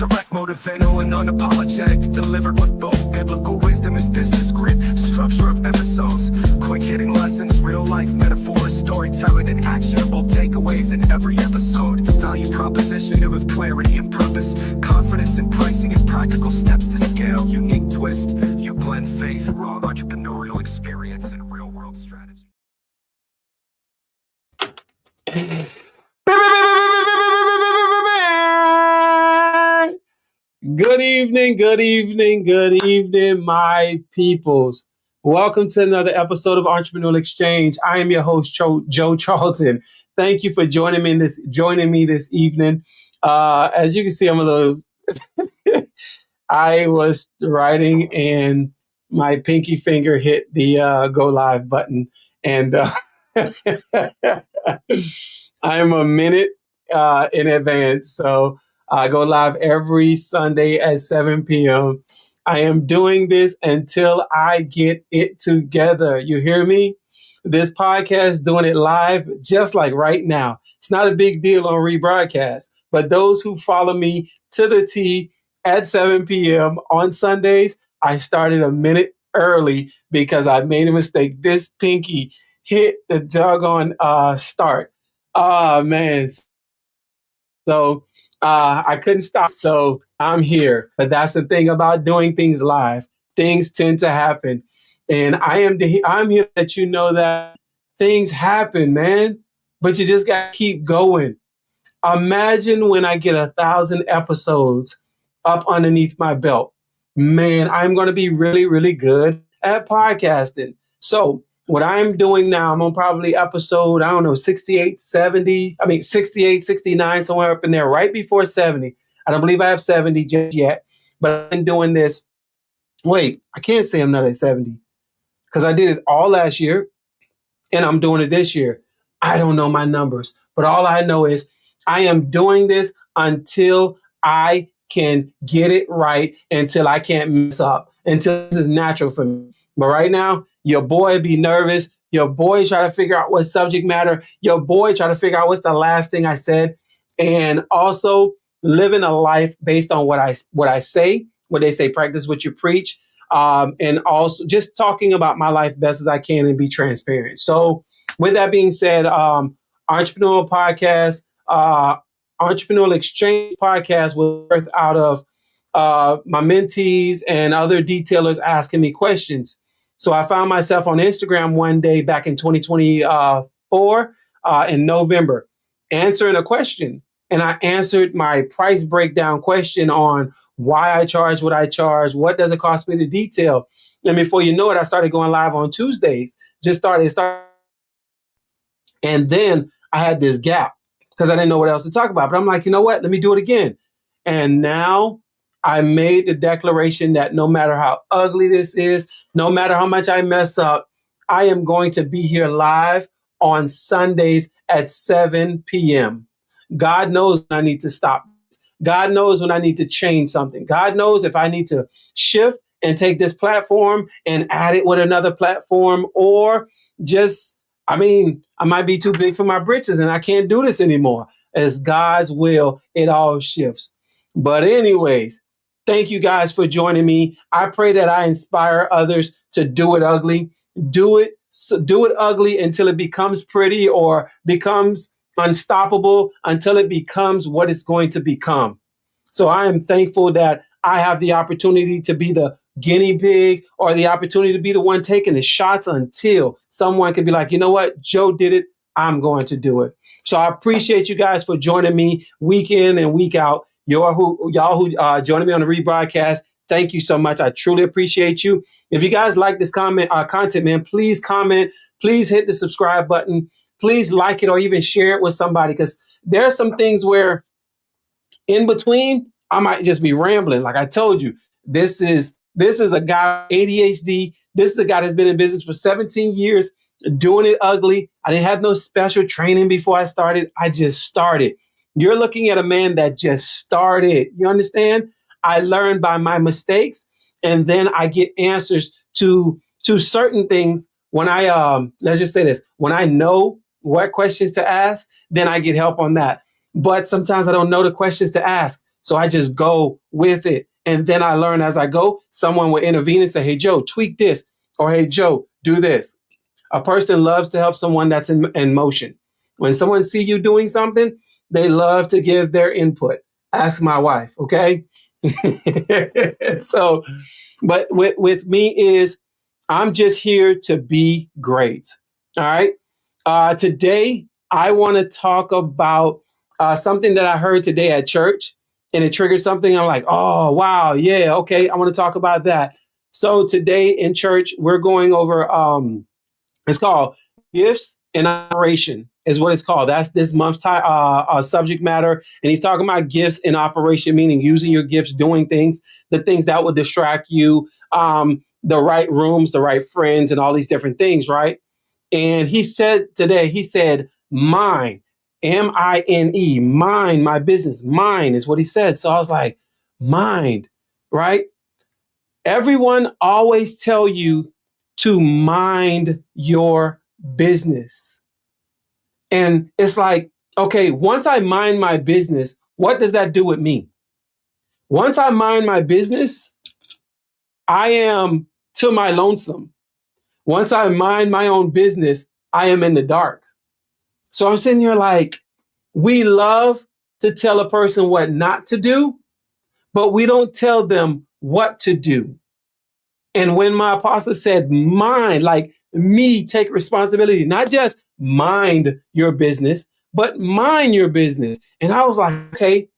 Direct, motivational, and unapologetic. Delivered with both biblical wisdom and business grit. Structure of episodes, quick-hitting lessons, real-life metaphors, storytelling, and actionable takeaways in every episode. Value proposition with clarity and purpose. Confidence in pricing and practical steps to scale. Unique twist. You blend faith, raw entrepreneurial experience, and real-world strategy. Good evening, my peoples. Welcome to another episode of Entrepreneurial Exchange. I am your host, Joe Charlton. Thank you for joining me this evening. As you can see, I'm a little. I was writing and my pinky finger hit the go live button, and I'm a minute in advance, so I go live every Sunday at 7 p.m. I am doing this until I get it together. You hear me? This podcast, doing it live, just like right now. It's not a big deal on rebroadcast, but those who follow me to the T at 7 p.m. on Sundays, I started a minute early because I made a mistake. This pinky hit the doggone start. Oh, man. So I couldn't stop. So I'm here. But that's the thing about doing things live. Things tend to happen. And I'm here to let you know that things happen, man. But you just got to keep going. Imagine when I get 1,000 episodes up underneath my belt. Man, I'm going to be really, really good at podcasting. So what I'm doing now, I'm on probably episode, 68, 69, somewhere up in there, right before 70. I don't believe I have 70 just yet, but I've been doing this. Wait, I can't say I'm not at 70 because I did it all last year and I'm doing it this year. I don't know my numbers, but all I know is I am doing this until I can get it right, until I can't mess up, until this is natural for me. But right now, your boy be nervous. Your boy try to figure out what subject matter. Your boy try to figure out what's the last thing I said. And also living a life based on what I say, what they say, practice what you preach. And also just talking about my life best as I can and be transparent. So with that being said, Entrepreneurial Podcast, Entrepreneurial Exchange Podcast was birthed out of my mentees and other detailers asking me questions. So I found myself on Instagram one day back in 2024 in November answering a question. And I answered my price breakdown question on why I charge what I charge, what does it cost me to detail. And before you know it, I started going live on Tuesdays. Just started. And then I had this gap because I didn't know what else to talk about. But I'm like, you know what? Let me do it again. And now I made the declaration that no matter how ugly this is, no matter how much I mess up, I am going to be here live on Sundays at 7 p.m. God knows when I need to stop. God knows when I need to change something. God knows if I need to shift and take this platform and add it with another platform, or just, I might be too big for my britches and I can't do this anymore. As God's will, it all shifts. But anyways, thank you guys for joining me. I pray that I inspire others to do it ugly. Do it ugly until it becomes pretty or becomes unstoppable, until it becomes what it's going to become. So I am thankful that I have the opportunity to be the guinea pig or the opportunity to be the one taking the shots until someone can be like, you know what, Joe did it. I'm going to do it. So I appreciate you guys for joining me week in and week out. Y'all who joining me on the rebroadcast, thank you so much. I truly appreciate you. If you guys like this content, man, please comment. Please hit the subscribe button. Please like it or even share it with somebody, because there are some things where in between I might just be rambling. Like I told you, this is a guy with ADHD. This is a guy that's been in business for 17 years, doing it ugly. I didn't have no special training before I started. I just started. You're looking at a man that just started. You understand? I learned by my mistakes, and then I get answers to certain things when I let's just say this. When I know what questions to ask, then I get help on that. But sometimes I don't know the questions to ask. So I just go with it. And then I learn as I go. Someone will intervene and say, hey, Joe, tweak this. Or, hey, Joe, do this. A person loves to help someone that's in motion. When someone see you doing something, they love to give their input. Ask my wife, okay? So, but with me is I'm just here to be great. All right. Today, I want to talk about something that I heard today at church, and it triggered something. I'm like, oh, wow. Yeah. Okay. I want to talk about that. So today in church, we're going over it's called Gifts in Operation is what it's called. That's this month's subject matter. And he's talking about gifts in operation, meaning using your gifts, doing things, the things that will distract you, the right rooms, the right friends, and all these different things, right? And he said today, mine, M-I-N-E, mine, my business, mine is what he said. So I was like, mind, right? Everyone always tell you to mind your business. And it's like, okay, once I mind my business, what does that do with me? Once I mind my business, I am to my lonesome. Once I mind my own business, I am in the dark. So I'm sitting here like, we love to tell a person what not to do, but we don't tell them what to do. And when my apostle said, mind, like me, take responsibility, not just mind your business, but mind your business. And I was like, okay,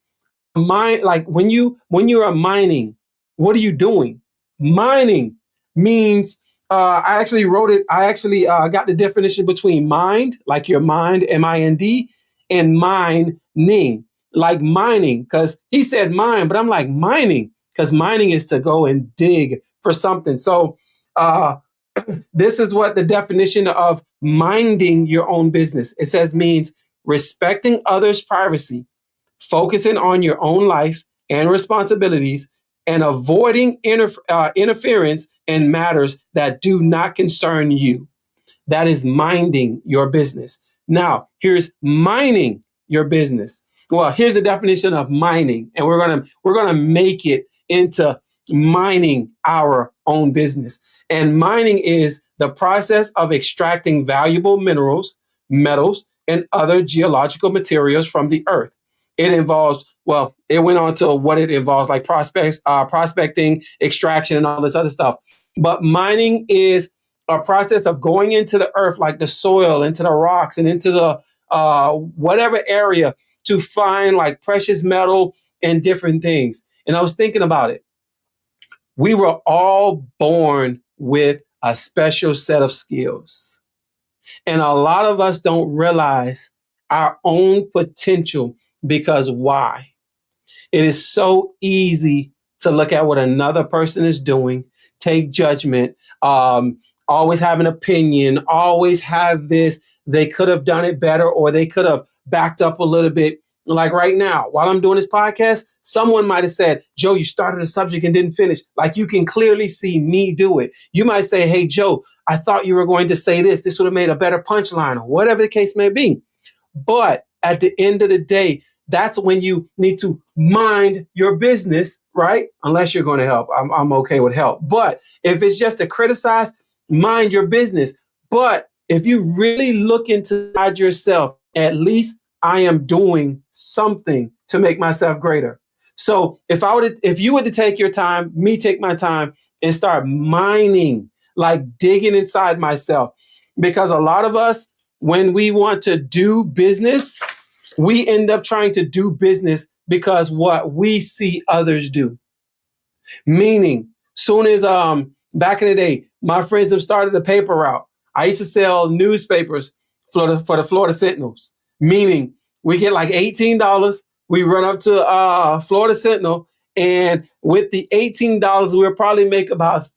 mind, like when you are mining, what are you doing? Mining means I actually wrote it. I actually got the definition between mind, like your mind, M-I-N-D, and mining, like mining, because he said mine, but I'm like mining, because mining is to go and dig for something. So this is what the definition of minding your own business. It says means respecting others' privacy, focusing on your own life and responsibilities, and avoiding interference in matters that do not concern you. That is minding your business. Now, here's mining your business. Well, here's the definition of mining, and we're gonna make it into mining our own business. And mining is the process of extracting valuable minerals, metals, and other geological materials from the earth. It involves, well, it went on to what it involves, like prospecting, extraction, and all this other stuff. But mining is a process of going into the earth, like the soil, into the rocks, and into the whatever area to find like precious metal and different things. And I was thinking about it. We were all born with a special set of skills. And a lot of us don't realize our own potential because why? It is so easy to look at what another person is doing, take judgment, always have an opinion, always have this, they could have done it better, or they could have backed up a little bit. Like right now, while I'm doing this podcast, someone might have said, Joe, you started a subject and didn't finish. Like you can clearly see me do it. You might say, hey, Joe, I thought you were going to say this. This would have made a better punchline, or whatever the case may be. But at the end of the day, that's when you need to mind your business, right? Unless you're going to help. I'm okay with help. But if it's just to criticize, mind your business. But if you really look inside yourself, at least I am doing something to make myself greater. So if you were to take your time, me take my time and start mining, like digging inside myself, because a lot of us, when we want to do business, we end up trying to do business because what we see others do. Meaning, soon as back in the day, my friends have started a paper route. I used to sell newspapers for the Florida Sentinels. Meaning, we get like $18. We run up to Florida Sentinel, and with the $18, we'll probably make about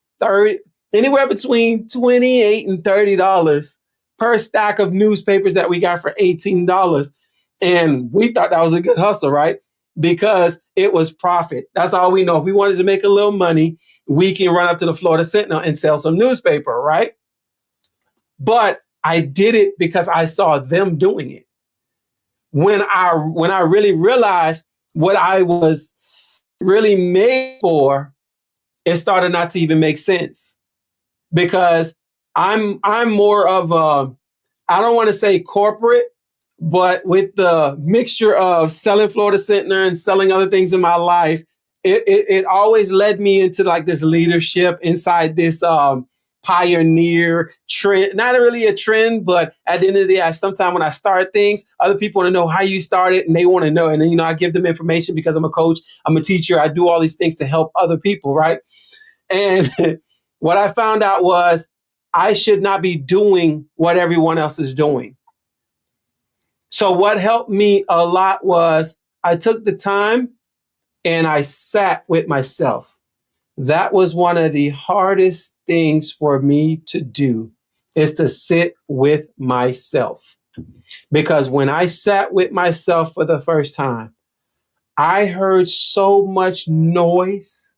anywhere between $28 and $30 per stack of newspapers that we got for $18. And we thought that was a good hustle, right? Because it was profit. That's all we know. If we wanted to make a little money, we can run up to the Florida Sentinel and sell some newspaper, right? But I did it because I saw them doing it. When I really realized what I was really made for, it started not to even make sense because I'm more of a, I don't want to say corporate, but with the mixture of selling Florida Center and selling other things in my life, it always led me into like this leadership inside this pioneer trend. Not really a trend, but at the end of the day, sometimes when I start things, other people want to know how you started and they want to know. And then, I give them information because I'm a coach, I'm a teacher, I do all these things to help other people, right? And what I found out was I should not be doing what everyone else is doing. So what helped me a lot was I took the time and I sat with myself. That was one of the hardest things for me to do, is to sit with myself. Because when I sat with myself for the first time, I heard so much noise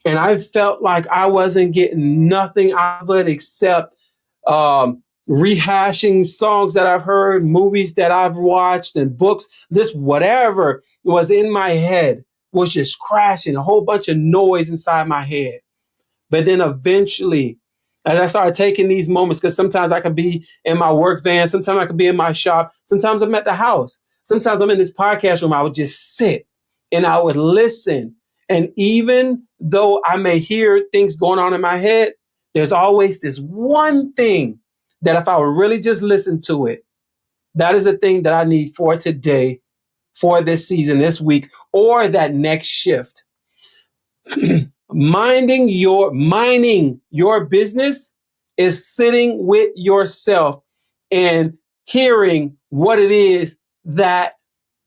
and I felt like I wasn't getting nothing out of it except rehashing songs that I've heard, movies that I've watched, and books. Just whatever was in my head was just crashing, a whole bunch of noise inside my head. But then eventually, as I started taking these moments, because sometimes I could be in my work van, sometimes I could be in my shop, sometimes I'm at the house, sometimes I'm in this podcast room, I would just sit and I would listen. And even though I may hear things going on in my head, there's always this one thing that if I would really just listen to it, that is the thing that I need for today, for this season, this week, or that next shift. Mining your business is sitting with yourself and hearing what it is that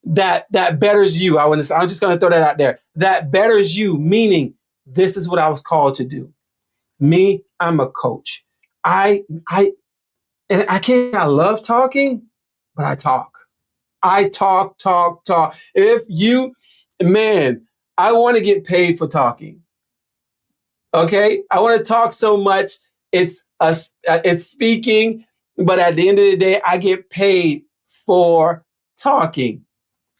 betters you. I'm just going to throw that out there. That betters you, meaning this is what I was called to do. Me, I'm a coach. I love talking, but I talk. I talk. I want to get paid for talking. Okay, I want to talk so much. It's speaking, but at the end of the day, I get paid for talking.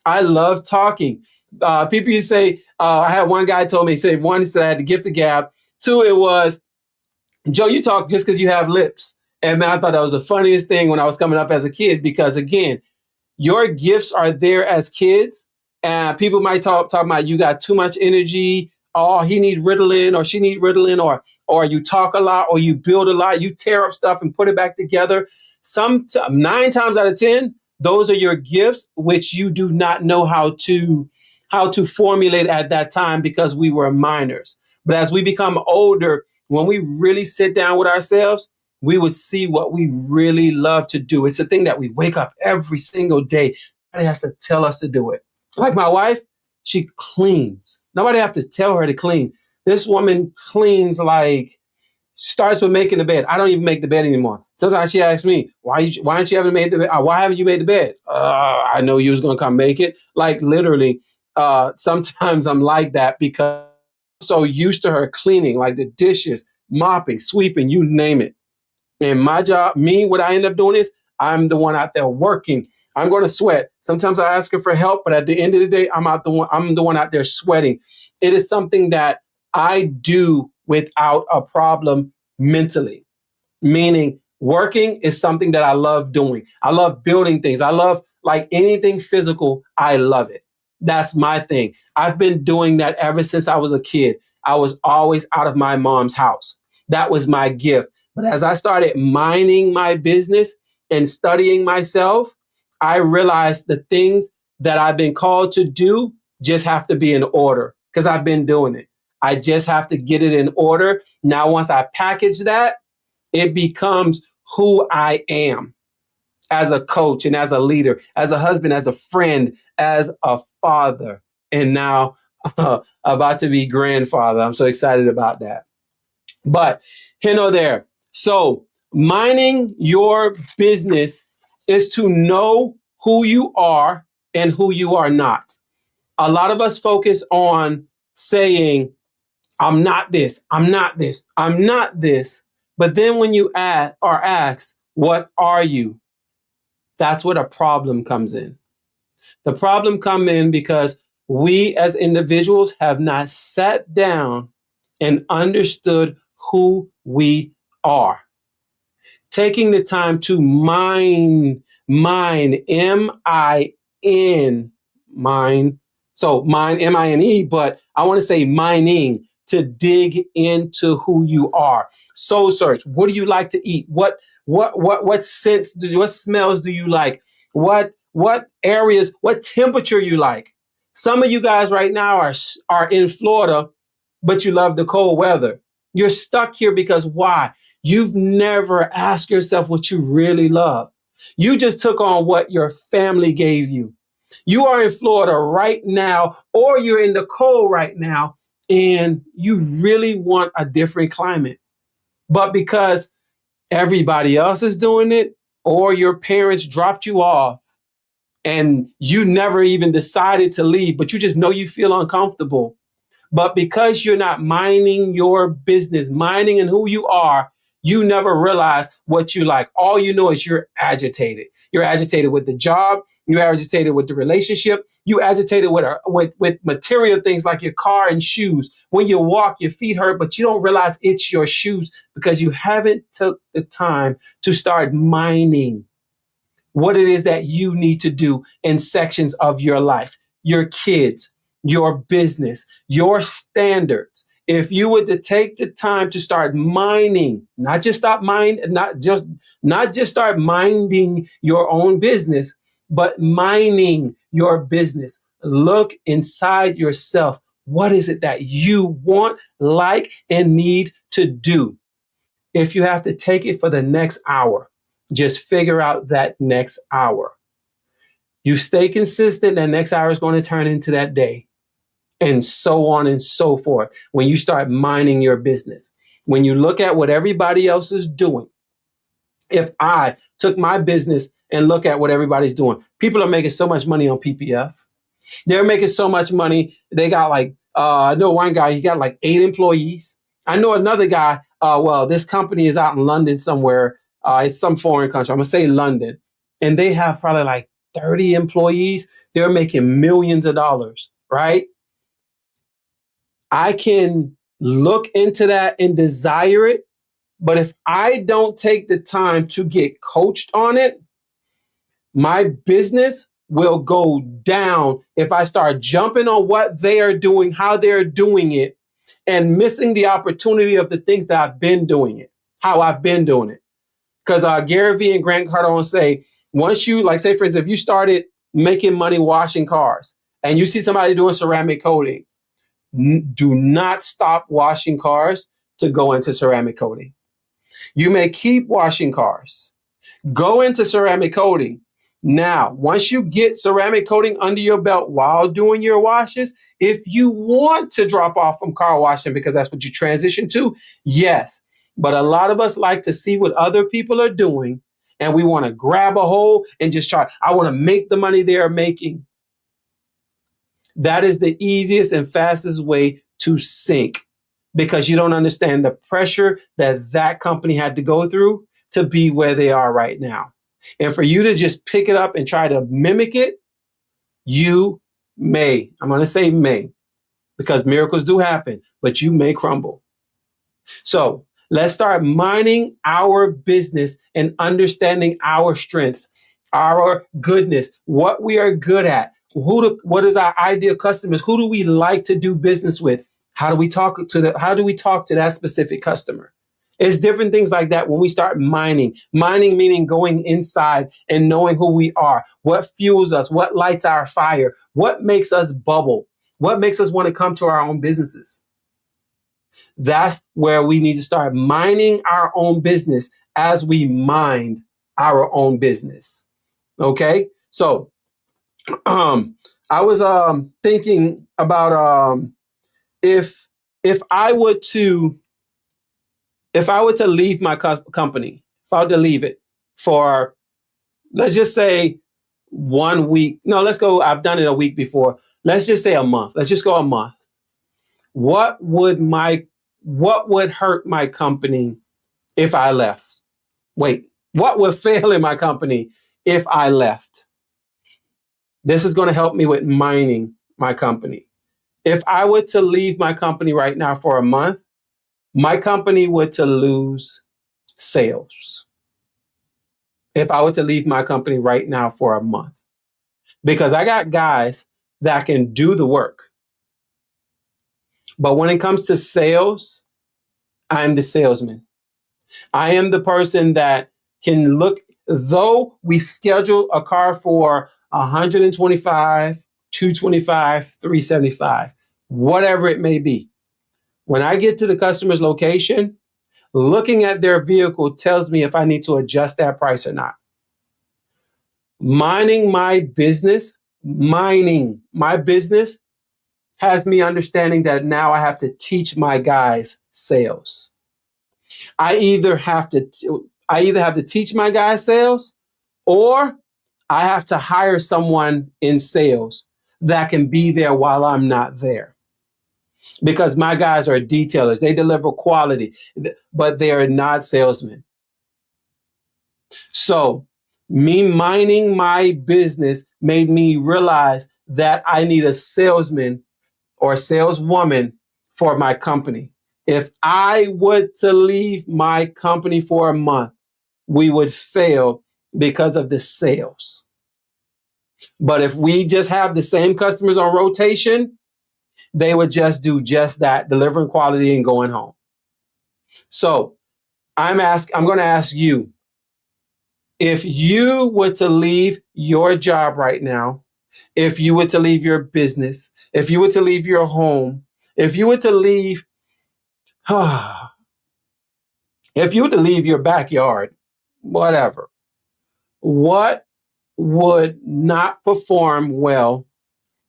I love talking. People used to say, I had one guy told me, one, he said I had the gift of gab. Two, it was, Joe, you talk just because you have lips. And man, I thought that was the funniest thing when I was coming up as a kid, because again, your gifts are there as kids, and people might talk about you got too much energy. Oh, he need Ritalin or she need Ritalin, or you talk a lot or you build a lot. You tear up stuff and put it back together. 9 times out of 10, those are your gifts, which you do not know how to formulate at that time because we were minors. But as we become older, when we really sit down with ourselves, we would see what we really love to do. It's a thing that we wake up every single day. Nobody has to tell us to do it. Like my wife, she cleans. Nobody have to tell her to clean. This woman cleans, like, starts with making the bed. I don't even make the bed anymore. Sometimes she asks me, why aren't you haven't made the bed? Why haven't you made the bed? I know you was going to come make it. Like literally, sometimes I'm like that because I'm so used to her cleaning, like the dishes, mopping, sweeping, you name it. And my job, what I end up doing is I'm the one out there working. I'm going to sweat. Sometimes I ask her for help, but at the end of the day, I'm the one out there sweating. It is something that I do without a problem mentally, meaning working is something that I love doing. I love building things. I love, like, anything physical. I love it. That's my thing. I've been doing that ever since I was a kid. I was always out of my mom's house. That was my gift. But as I started mining my business and studying myself, I realized the things that I've been called to do just have to be in order because I've been doing it. I just have to get it in order. Now, once I package that, it becomes who I am as a coach and as a leader, as a husband, as a friend, as a father, and now about to be grandfather. I'm so excited about that. But here nor there. So mining your business is to know who you are and who you are not. A lot of us focus on saying, I'm not this, I'm not this, I'm not this. But then when you are asked, what are you? That's where the problem comes in. The problem comes in because We as individuals have not sat down and understood who we are. Taking the time to mine, M-I-N, mine. So mine, M-I-N-E, but I want to say mining, to dig into who you are. Soul search. What do you like to eat? What scents what smells do you like? What areas, what temperature you like? Some of you guys right now are in Florida, but you love the cold weather. You're stuck here because why? You've never asked yourself what you really love. You just took on what your family gave you. You are in Florida right now, or you're in the cold right now, and you really want a different climate. But because everybody else is doing it, or your parents dropped you off, and you never even decided to leave, but you just know you feel uncomfortable. But because you're not minding your business, minding in who you are, you never realize what you like. All you know is you're agitated. You're agitated with the job. You're agitated with the relationship. You agitated with material things like your car and shoes. When you walk, your feet hurt, but you don't realize it's your shoes because you haven't took the time to start minding what it is that you need to do in sections of your life, your kids, your business, your standards. If you were to take the time to start mining, not just start minding your own business, but mining your business. Look inside yourself. What is it that you want, like, and need to do? If you have to take it for the next hour, just figure out that next hour. You stay consistent, that next hour is going to turn into that day, and so on and so forth. When you start minding your business, when you look at what everybody else is doing, if I took my business and look at what everybody's doing, people are making so much money on PPF. They're making so much money. They got I know one guy, he got like 8 employees. I know another guy, this company is out in London somewhere. It's some foreign country. I'm going to say London. And they have probably like 30 employees. They're making millions of dollars, right? I can look into that and desire it. But if I don't take the time to get coached on it, my business will go down if I start jumping on what they are doing, how they're doing it, and missing the opportunity of the things that I've been doing it, how I've been doing it. Because Gary Vee and Grant Cardone say, once you, like, say, for instance, if you started making money washing cars and you see somebody doing ceramic coating, do not stop washing cars to go into ceramic coating. You may keep washing cars. Go into ceramic coating. Now, once you get ceramic coating under your belt while doing your washes, if you want to drop off from car washing because that's what you transition to, yes. But a lot of us like to see what other people are doing, and we want to grab a hold and just try. I want to make the money they are making. That is the easiest and fastest way to sink, because you don't understand the pressure that company had to go through to be where they are right now. And for you to just pick it up and try to mimic it, you may, I'm going to say may, because miracles do happen, but you may crumble. So let's start mining our business and understanding our strengths, our goodness, what we are good at, what is our ideal customers, who do we like to do business with, how do we talk to that specific customer. It's different things like that when we start mining. Mining meaning going inside and knowing who we are, what fuels us, what lights our fire, what makes us bubble, what makes us want to come to our own businesses. That's where we need to start mining our own business as we mind our own business. Okay? So I was thinking about if I were to leave my company, if I were to leave it for, let's just say 1 week. No, let's go. I've done it a week before. Let's just say a month. Let's just go a month. What would hurt my company if I left? Wait, what would fail in my company if I left? This is going to help me with mining my company. If I were to leave my company right now for a month, my company would to lose sales. If I were to leave my company right now for a month, because I got guys that can do the work. But when it comes to sales, I'm the salesman. I am the person that can look, though we schedule a car for 125, 225, 375, whatever it may be. When I get to the customer's location, looking at their vehicle tells me if I need to adjust that price or not. Mining my business has me understanding that now I have to teach my guys sales. I either have to teach my guys sales, or I have to hire someone in sales that can be there while I'm not there. Because my guys are detailers. They deliver quality, but they are not salesmen. So me mining my business made me realize that I need a salesman or a saleswoman for my company. If I were to leave my company for a month, we would fail because of the sales. But if we just have the same customers on rotation, they would just do just that, delivering quality and going home. So I'm going to ask you, if you were to leave your job right now, if you were to leave your business, if you were to leave your home, if you were to leave, if you were to leave your backyard, whatever, what would not perform well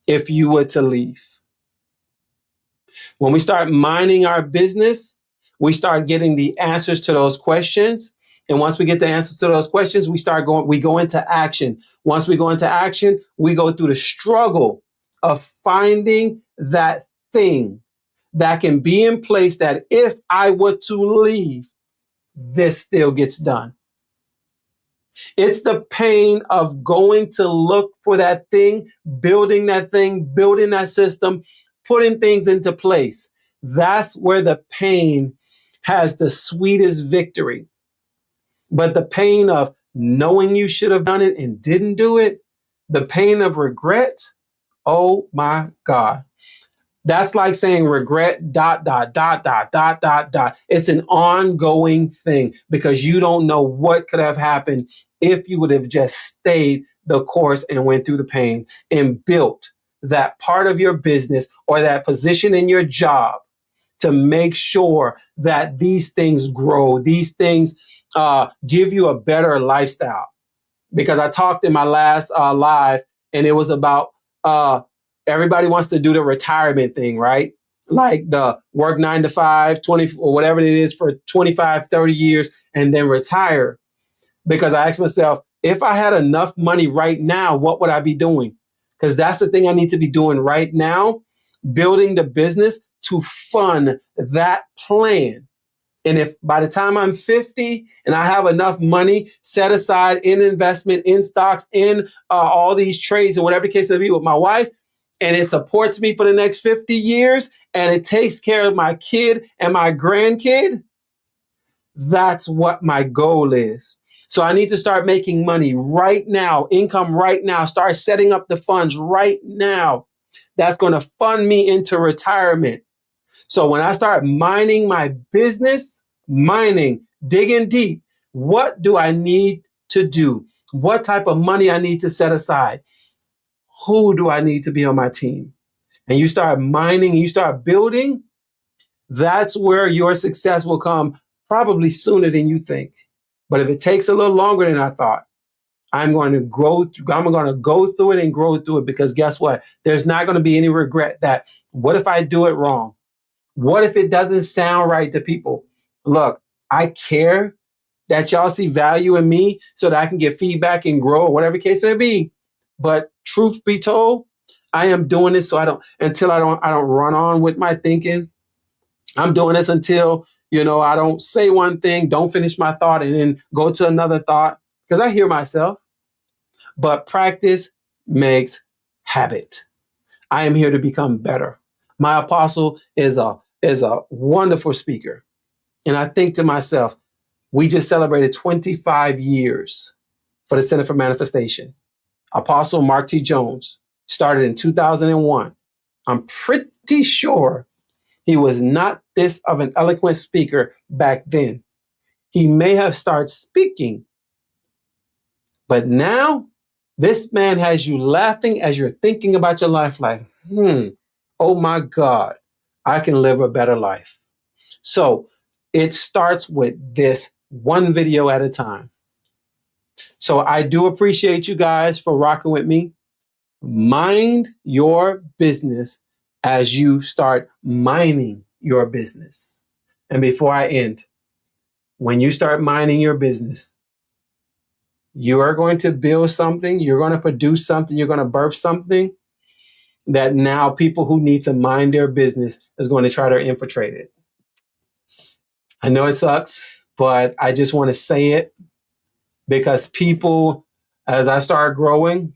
if you were to leave? When we start mining our business, we start getting the answers to those questions. And once we get the answers to those questions, we go into action. Once we go into action, we go through the struggle of finding that thing that can be in place that if I were to leave, this still gets done. It's the pain of going to look for that thing, building that system, putting things into place. That's where the pain has the sweetest victory. But the pain of knowing you should have done it and didn't do it, the pain of regret, oh my God. That's like saying regret, ... It's an ongoing thing because you don't know what could have happened if you would have just stayed the course and went through the pain and built that part of your business or that position in your job to make sure that these things grow, these things give you a better lifestyle. Because I talked in my last live and it was about everybody wants to do the retirement thing, right? Like the work 9 to 5, 20 or whatever it is for 25, 30 years and then retire. Because I asked myself, if I had enough money right now, what would I be doing? Because that's the thing I need to be doing right now, building the business to fund that plan. And if by the time I'm 50 and I have enough money set aside in investment, in stocks, in all these trades and whatever the case may be with my wife, and it supports me for the next 50 years and it takes care of my kid and my grandkid, that's what my goal is. So I need to start making money right now, income right now, start setting up the funds right now. That's going to fund me into retirement. So when I start mining my business, digging deep, what do I need to do? What type of money I need to set aside? Who do I need to be on my team? And you start mining, you start building, that's where your success will come probably sooner than you think. But if it takes a little longer than I thought, I'm going to go through it and grow through it because guess what? There's not going to be any regret that what if I do it wrong? What if it doesn't sound right to people? Look, I care that y'all see value in me so that I can get feedback and grow or whatever the case may be. But truth be told, I am doing this so I don't run on with my thinking. I'm doing this until, I don't say one thing, don't finish my thought and then go to another thought because I hear myself. But practice makes habit. I am here to become better. My apostle is a wonderful speaker. And I think to myself, we just celebrated 25 years for the Center for Manifestation. Apostle Mark T. Jones started in 2001. I'm pretty sure he was not this of an eloquent speaker back then. He may have started speaking, but now this man has you laughing as you're thinking about your life like, oh my God, I can live a better life. So it starts with this one video at a time. So I do appreciate you guys for rocking with me. Mind your business as you start mining your business. And before I end, when you start mining your business, you are going to build something, you're going to produce something, you're going to birth something that now people who need to mind their business is going to try to infiltrate it. I know it sucks, but I just want to say it because people, as I start growing,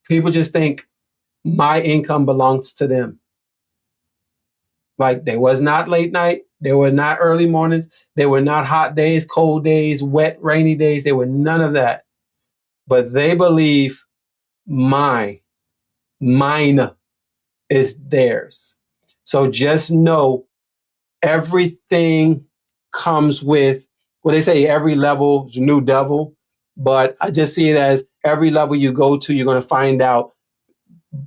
people just think my income belongs to them. Like, there was not late night. There were not early mornings. There were not hot days, cold days, wet, rainy days. There were none of that. But they believe mine is theirs. So just know everything comes with, well, they say every level is a new devil. But I just see it as every level you go to, you're going to find out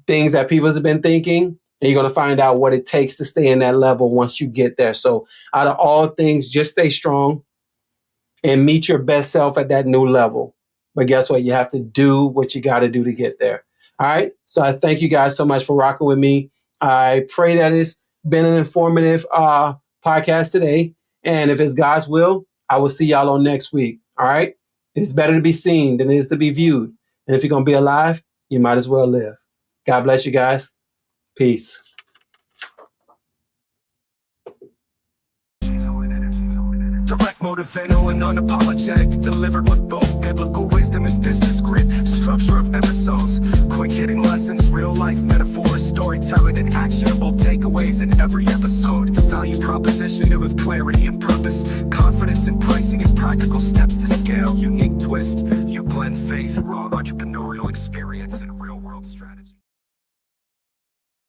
things that people have been thinking. And you're going to find out what it takes to stay in that level once you get there. So out of all things, just stay strong and meet your best self at that new level. But guess what? You have to do what you got to do to get there. All right. So I thank you guys so much for rocking with me. I pray that it's been an informative podcast today. And if it's God's will, I will see y'all on next week. All right. It's better to be seen than it is to be viewed. And if you're going to be alive, you might as well live. God bless you guys. Peace. Direct, motivational, and unapologetic, delivered with both biblical wisdom and business grit. Structure of episodes, quick-hitting lessons, real-life metaphors, storytelling, and actionable takeaways in every episode. Value proposition with clarity and purpose, confidence in pricing and practical steps to scale. Unique twist, you blend faith, raw entrepreneurial experience, and